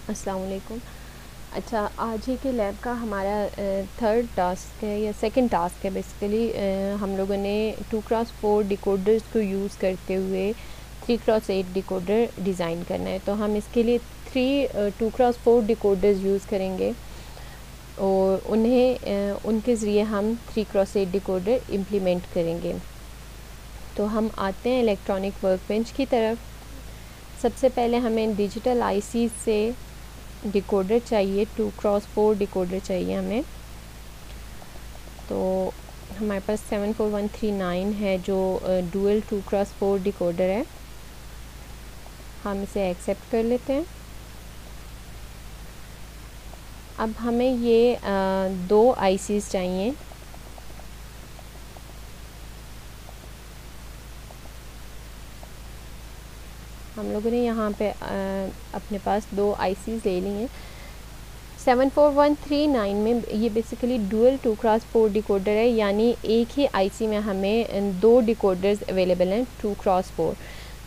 अस्सलाम वालेकुम। अच्छा, आज ही के लैब का हमारा थर्ड टास्क है या सेकंड टास्क है बेसिकली। हम लोगों ने 2x4 डिकोडर्स को यूज़ करते हुए 3x8 डिकोडर डिज़ाइन करना है। तो हम इसके लिए 2x4 डिकोडर्स यूज़ करेंगे और उनके ज़रिए हम 3x8 डिकोडर इम्प्लीमेंट करेंगे। तो हम आते हैं इलेक्ट्रॉनिक वर्कबेंच की तरफ। सबसे पहले हमें डिजिटल आईसी से डिकोडर चाहिए, 2x4 डिकोडर चाहिए हमें। तो हमारे पास 74139 है जो डुअल 2x4 डिकोडर है। हम इसे एक्सेप्ट कर लेते हैं। अब हमें ये दो आईसीज़ चाहिए। हम लोगों ने यहाँ पे अपने पास दो आईसीज़ ले ली हैं। 74139 में ये बेसिकली डुअल 2x4 डिकोडर है, यानी एक ही आईसी में हमें दो डिकोडर्स अवेलेबल हैं 2x4।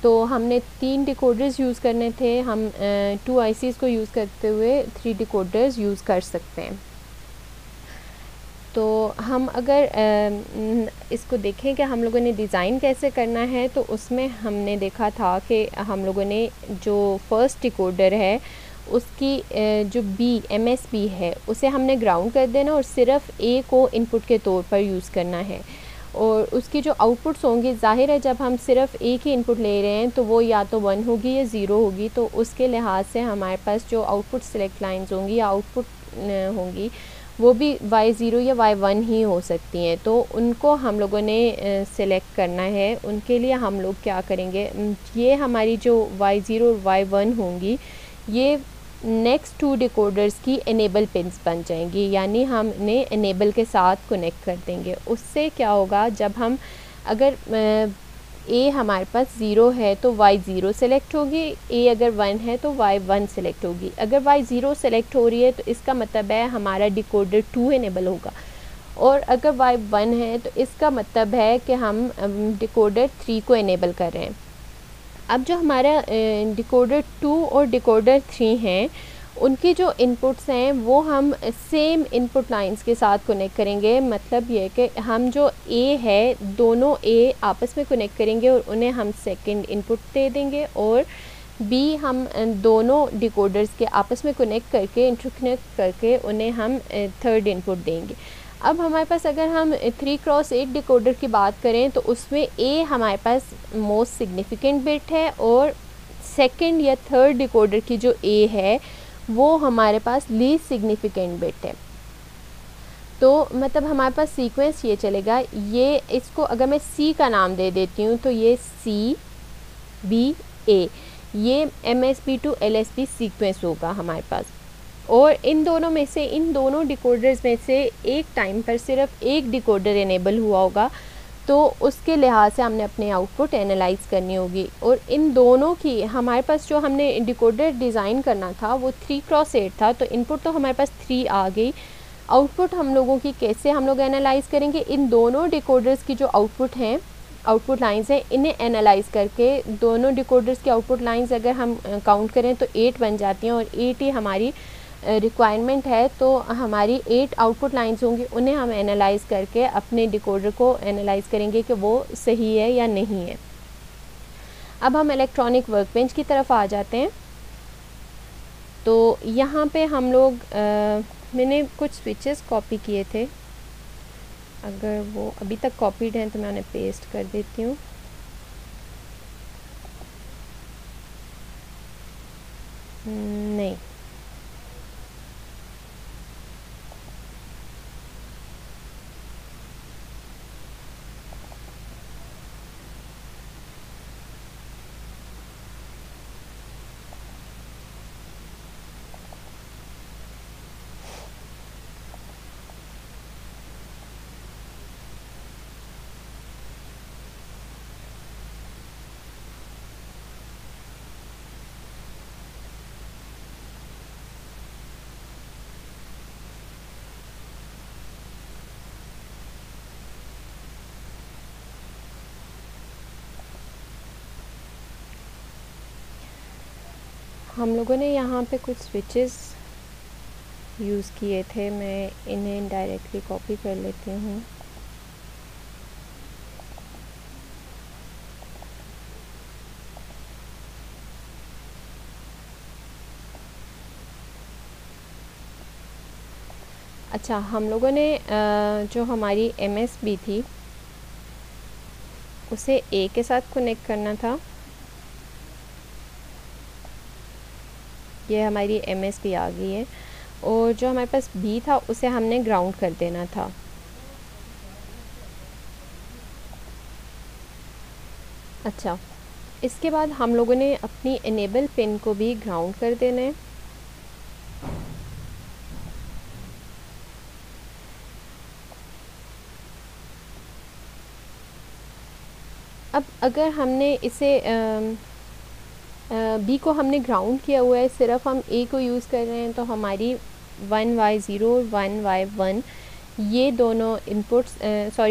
तो हमने 3 डिकोडर्स यूज़ करने थे, हम 2 आईसीज़ को यूज़ करते हुए 3 डिकोडर्स यूज़ कर सकते हैं। तो हम अगर इसको देखें कि हम लोगों ने डिज़ाइन कैसे करना है, तो उसमें हमने देखा था कि हम लोगों ने जो फर्स्ट डिकोडर है उसकी जो MSB है उसे हमने ग्राउंड कर देना और सिर्फ ए को इनपुट के तौर पर यूज़ करना है। और उसकी जो आउटपुट्स होंगी, ज़ाहिर है जब हम सिर्फ एक ही इनपुट ले रहे हैं तो वो या तो 1 होगी या 0 होगी। तो उसके लिहाज से हमारे पास जो आउटपुट सेलेक्ट लाइंस होंगी या आउटपुट होंगी वो भी Y0 या Y1 ही हो सकती हैं। तो उनको हम लोगों ने सेलेक्ट करना है। उनके लिए हम लोग क्या करेंगे, ये हमारी जो Y0 और Y1 होंगी ये नेक्स्ट 2 डिकोडर्स की इनेबल पिन्स बन जाएंगी, यानी हम इन्हें इनेबल के साथ कनेक्ट कर देंगे। उससे क्या होगा, जब हम अगर ए हमारे पास 0 है तो Y0 सेलेक्ट होगी, ए अगर 1 है तो Y1 सेलेक्ट होगी। अगर Y0 सेलेक्ट हो रही है तो इसका मतलब है हमारा डिकोडर 2 इनेबल होगा, और अगर Y1 है तो इसका मतलब है कि हम डिकोडर 3 को इनेबल कर रहे हैं। अब जो हमारा डिकोडर 2 और डिकोडर 3 हैं उनकी जो इनपुट्स हैं वो हम सेम इनपुट लाइंस के साथ कनेक्ट करेंगे। मतलब ये कि हम जो ए है दोनों ए आपस में कनेक्ट करेंगे और उन्हें हम सेकंड इनपुट दे देंगे, और बी हम दोनों डिकोडर्स के आपस में कनेक्ट करके इंटरकनेक्ट करके उन्हें हम थर्ड इनपुट देंगे। अब हमारे पास अगर हम 3x8 डिकोडर की बात करें तो उसमें ए हमारे पास मोस्ट सिग्निफिकेंट बिट है, और सेकंड या थर्ड डिकोडर की जो ए है वो हमारे पास लीस्ट सिग्निफिकेंट बिट है। तो मतलब हमारे पास सीक्वेंस ये चलेगा, ये इसको अगर मैं सी का नाम दे देती हूँ तो ये CBA, ये MSB to LSB सीक्वेंस होगा हमारे पास। और इन दोनों में से, इन दोनों डिकोडर्स में से एक टाइम पर सिर्फ एक डिकोडर इनेबल हुआ होगा, तो उसके लिहाज से हमने अपने आउटपुट एनालाइज करनी होगी। और इन दोनों की हमारे पास जो हमने डिकोडर डिज़ाइन करना था वो 3x8 था, तो इनपुट तो हमारे पास 3 आ गई। आउटपुट हम लोगों की कैसे हम लोग एनालाइज करेंगे, इन दोनों डिकोडर्स की जो आउटपुट हैं, आउटपुट लाइंस हैं, इन्हें एनालाइज करके दोनों डिकोडर्स की आउटपुट लाइंस अगर हम काउंट करें तो 8 बन जाती हैं, और 8 ही हमारी रिक्वायरमेंट है। तो हमारी 8 आउटपुट लाइंस होंगी, उन्हें हम एनालाइज करके अपने डिकोडर को एनालाइज करेंगे कि वो सही है या नहीं है। अब हम इलेक्ट्रॉनिक वर्कबेंच की तरफ आ जाते हैं। तो यहाँ पे हम लोग मैंने कुछ स्विचेस कॉपी किए थे, अगर वो अभी तक कॉपीड हैं तो मैं उन्हें पेस्ट कर देती हूँ। नहीं, हम लोगों ने यहाँ पे कुछ स्विचेस यूज़ किए थे, मैं इन्हें डायरेक्टली कॉपी कर लेती हूँ। अच्छा, हम लोगों ने जो हमारी MSB थी उसे A के साथ कनेक्ट करना था। ये हमारी MSB आ गई है, और जो हमारे पास B था उसे हमने ग्राउंड कर देना था। अच्छा, इसके बाद हम लोगों ने अपनी इनेबल पिन को भी ग्राउंड कर देना है। अब अगर हमने इसे बी को हमने ग्राउंड किया हुआ है, सिर्फ हम ए को यूज़ कर रहे हैं, तो हमारी 1Y0 और 1Y1 ये दोनों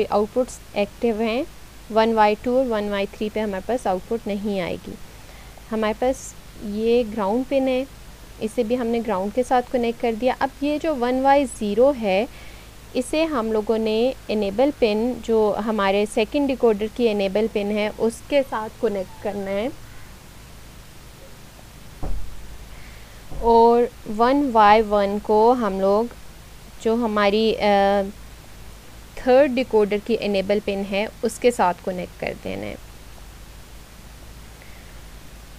आउटपुट्स एक्टिव हैं। 1Y2 और 1Y3 पे हमारे पास आउटपुट नहीं आएगी। हमारे पास ये ग्राउंड पिन है, इसे भी हमने ग्राउंड के साथ कनेक्ट कर दिया। अब ये जो 1Y0 है, इसे हम लोगों ने इनेबल पिन, जो हमारे सेकंड डिकोडर की इनेबल पिन है, उसके साथ कनेक्ट करना है। और 1Y1 को हम लोग जो हमारी थर्ड डिकोडर की इनेबल पिन है उसके साथ कनेक्ट कर देना है।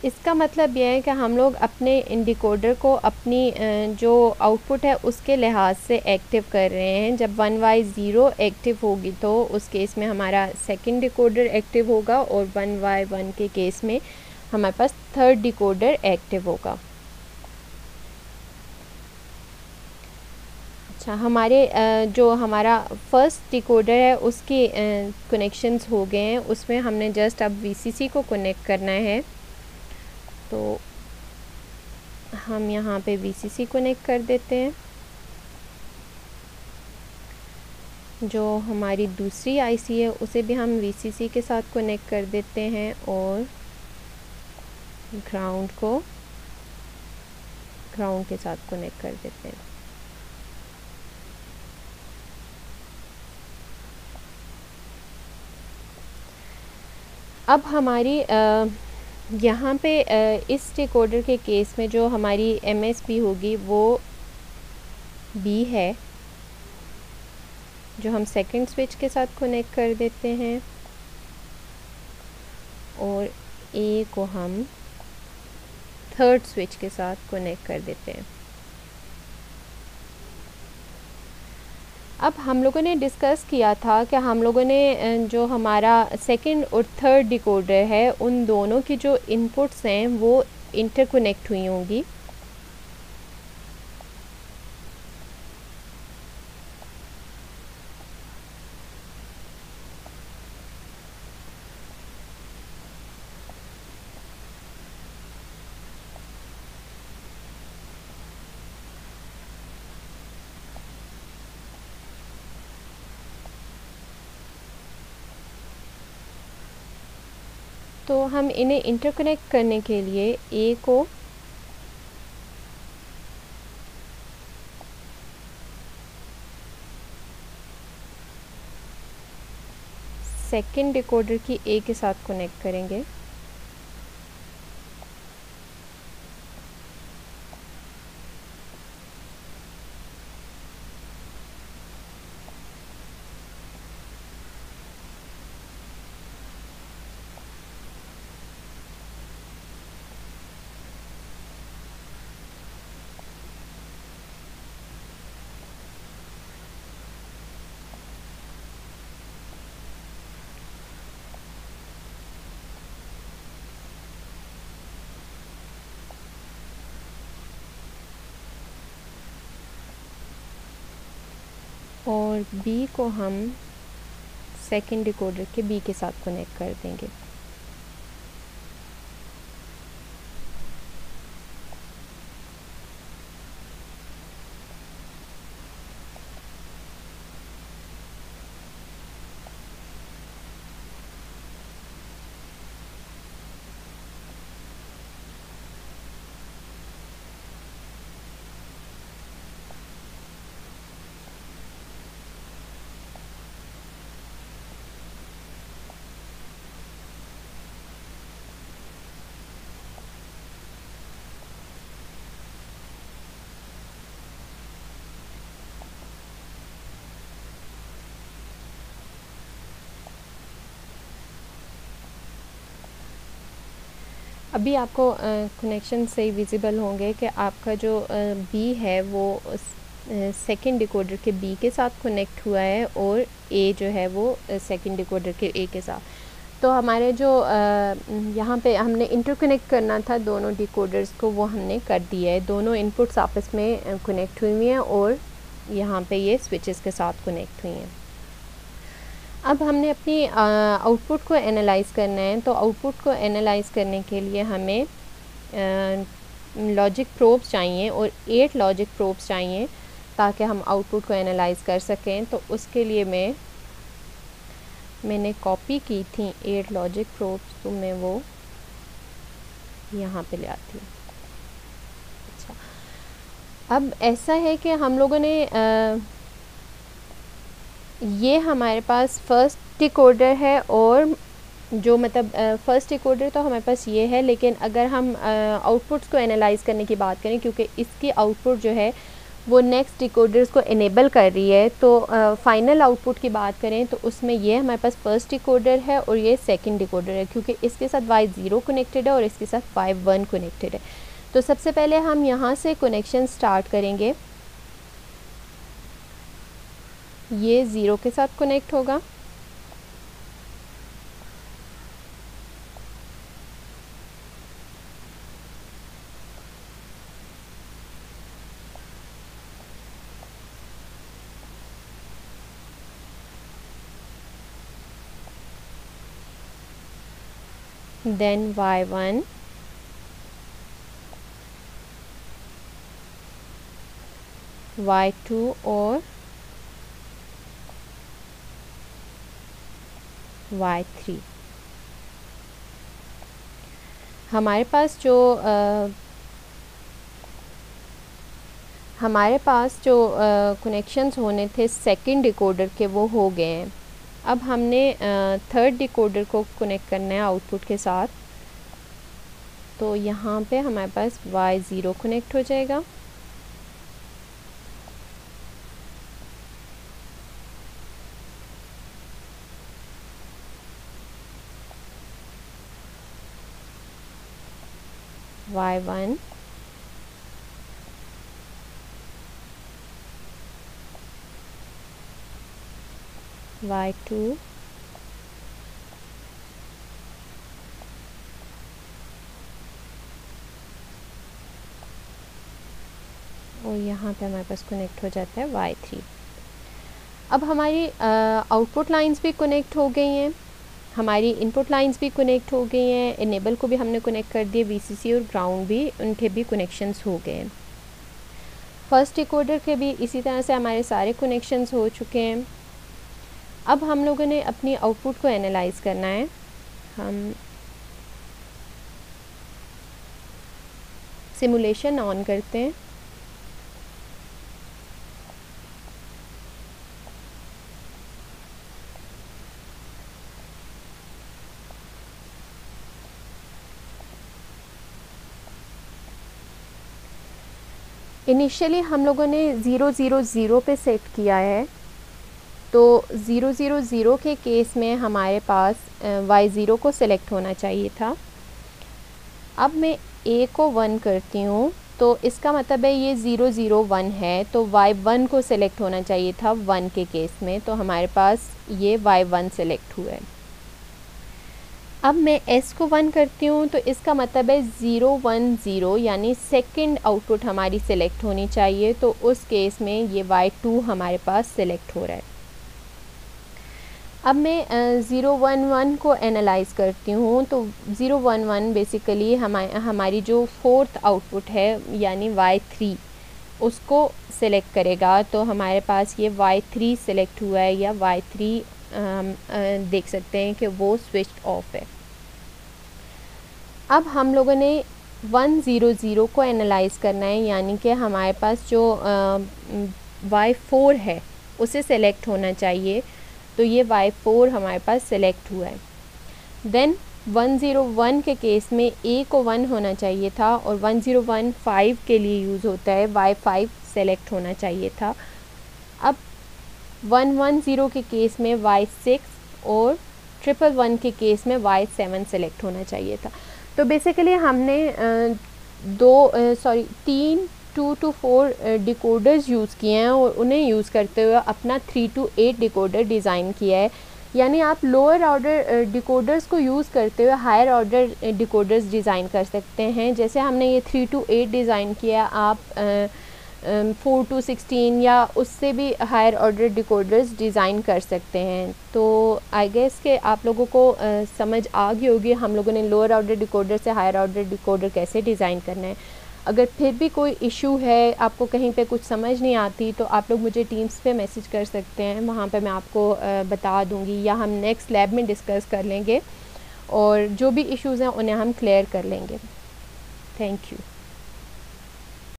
इसका मतलब यह है कि हम लोग अपने इन डिकोडर को अपनी जो आउटपुट है उसके लिहाज से एक्टिव कर रहे हैं। जब 1Y0 एक्टिव होगी तो उस केस में हमारा सेकंड डिकोडर एक्टिव होगा, और 1Y1 के केस में हमारे पास थर्ड डिकोडर एक्टिव होगा। अच्छा, हमारे जो हमारा फर्स्ट डिकोडर है उसके कनेक्शंस हो गए हैं, उसमें हमने जस्ट अब VCC को कनेक्ट करना है। तो हम यहाँ पे VCC कनेक्ट कर देते हैं। जो हमारी दूसरी IC है उसे भी हम VCC के साथ कनेक्ट कर देते हैं, और ग्राउंड को ग्राउंड के साथ कनेक्ट कर देते हैं। अब हमारी यहाँ पे इस डिकोडर के केस में जो हमारी MSB होगी वो B है, जो हम सेकंड स्विच के साथ कनेक्ट कर देते हैं, और A को हम थर्ड स्विच के साथ कनेक्ट कर देते हैं। अब हम लोगों ने डिस्कस किया था कि हम लोगों ने जो हमारा सेकंड और थर्ड डिकोडर है उन दोनों की जो इनपुट्स हैं वो इंटरकनेक्ट हुई होंगी। तो हम इन्हें इंटरकनेक्ट करने के लिए A को सेकंड डिकोडर की A के साथ कनेक्ट करेंगे। और B को हम सेकंड डिकोडर के B के साथ कनेक्ट कर देंगे। अभी आपको कनेक्शन सही विजिबल होंगे कि आपका जो बी है वो सेकंड डिकोडर के बी के साथ कनेक्ट हुआ है और ए जो है वो सेकंड डिकोडर के ए के साथ। तो हमारे जो यहाँ पे हमने इंटरकनेक्ट करना था दोनों डिकोडर्स को, वो हमने कर दिया है। दोनों इनपुट्स आपस में कनेक्ट हुई हैं और यहाँ पे ये स्विचेस के साथ कनेक्ट हुई हैं। अब हमने अपनी आउटपुट को एनालाइज़ करना है। तो आउटपुट को एनालाइज़ करने के लिए हमें लॉजिक प्रोब्स चाहिए और 8 लॉजिक प्रोब्स चाहिए ताकि हम आउटपुट को एनालाइज़ कर सकें। तो उसके लिए मैंने कॉपी की थी 8 लॉजिक प्रोब्स, तो मैं वो यहाँ पे ले आती हूँ। अच्छा, अब ऐसा है कि हम लोगों ने ये हमारे पास फर्स्ट डिकोडर है और जो मतलब फर्स्ट डिकोडर तो हमारे पास ये है, लेकिन अगर हम आउटपुट्स को एनालाइज़ करने की बात करें, क्योंकि इसकी आउटपुट जो है वो नेक्स्ट डिकोडर्स को इनेबल कर रही है, तो फाइनल आउटपुट की बात करें तो उसमें ये हमारे पास फर्स्ट डिकोडर है और ये सेकंड डिकोडर है, क्योंकि इसके साथ Y0 कनेक्टेड है और इसके साथ Y1 कनेक्टेड है। तो सबसे पहले हम यहाँ से कनेक्शन स्टार्ट करेंगे। ये 0 के साथ कनेक्ट होगा, देन Y1, Y2 और Y3। हमारे पास जो कनेक्शंस होने थे सेकंड डिकोडर के वो हो गए हैं। अब हमने थर्ड डिकोडर को कनेक्ट करना है आउटपुट के साथ। तो यहाँ पे हमारे पास Y0 कनेक्ट हो जाएगा, Y1, Y2 और यहाँ पे हमारे पास कनेक्ट हो जाता है Y3। अब हमारी आउटपुट लाइंस भी कनेक्ट हो गई हैं, हमारी इनपुट लाइंस भी कनेक्ट हो गई हैं, इनेबल को भी हमने कनेक्ट कर दिया, VCC और ग्राउंड भी, उनके भी कनेक्शंस हो गए हैं। फर्स्ट डिकोडर के भी इसी तरह से हमारे सारे कनेक्शंस हो चुके हैं। अब हम लोगों ने अपनी आउटपुट को एनालाइज़ करना है। हम सिमुलेशन ऑन करते हैं। इनिशियली हम लोगों ने 0 0 0 पे सेट किया है, तो 0 0 0 के केस में हमारे पास Y0 को सिलेक्ट होना चाहिए था। अब मैं A को 1 करती हूँ, तो इसका मतलब है ये 0 0 1 है, तो Y1 को सिलेक्ट होना चाहिए था 1 के केस में, तो हमारे पास ये Y1 सिलेक्ट हुआ है। अब मैं S को 1 करती हूँ, तो इसका मतलब है 0 1 0 यानी सेकंड आउटपुट हमारी सिलेक्ट होनी चाहिए, तो उस केस में ये Y2 हमारे पास सिलेक्ट हो रहा है। अब मैं 0 1 1 को एनालाइज़ करती हूँ, तो 0 1 1 बेसिकली हमारी जो फोर्थ आउटपुट है यानी Y3 उसको सिलेक्ट करेगा, तो हमारे पास ये Y3 सिलेक्ट हुआ है, या Y3 देख सकते हैं कि वो स्विच ऑफ है। अब हम लोगों ने 1 0 0 को एनालाइज़ करना है, यानी कि हमारे पास जो Y4 है उसे सेलेक्ट होना चाहिए, तो ये Y4 हमारे पास सेलेक्ट हुआ है। देन 1 0 1 के केस में A को 1 होना चाहिए था, और 1 0 1 5 के लिए यूज़ होता है, Y5 सेलेक्ट होना चाहिए था। अब 1 1 0 के केस में Y6 और 1 1 1 के केस में Y7 सेलेक्ट होना चाहिए था। तो बेसिकली हमने 3 2 to 4 डिकोडर्स यूज़ किए हैं और उन्हें यूज़ करते हुए अपना 3 to 8 डिकोडर डिज़ाइन किया है। यानी आप लोअर ऑर्डर डिकोडर्स को यूज़ करते हुए हायर ऑर्डर डिकोडर्स डिज़ाइन कर सकते हैं। जैसे हमने ये 3 to 8 डिज़ाइन किया, आप 4 to 16 या उससे भी हायर ऑर्डर डिकोडर्स डिज़ाइन कर सकते हैं। तो आई गेस कि आप लोगों को समझ आ गई होगी हम लोगों ने लोअर ऑर्डर डिकोडर से हायर ऑर्डर डिकोडर कैसे डिज़ाइन करना है। अगर फिर भी कोई इशू है, आपको कहीं पे कुछ समझ नहीं आती, तो आप लोग मुझे टीम्स पे मैसेज कर सकते हैं, वहाँ पे मैं आपको बता दूँगी, या हम नेक्स्ट लैब में डिस्कस कर लेंगे और जो भी इश्यूज़ हैं उन्हें हम क्लियर कर लेंगे। Thank you.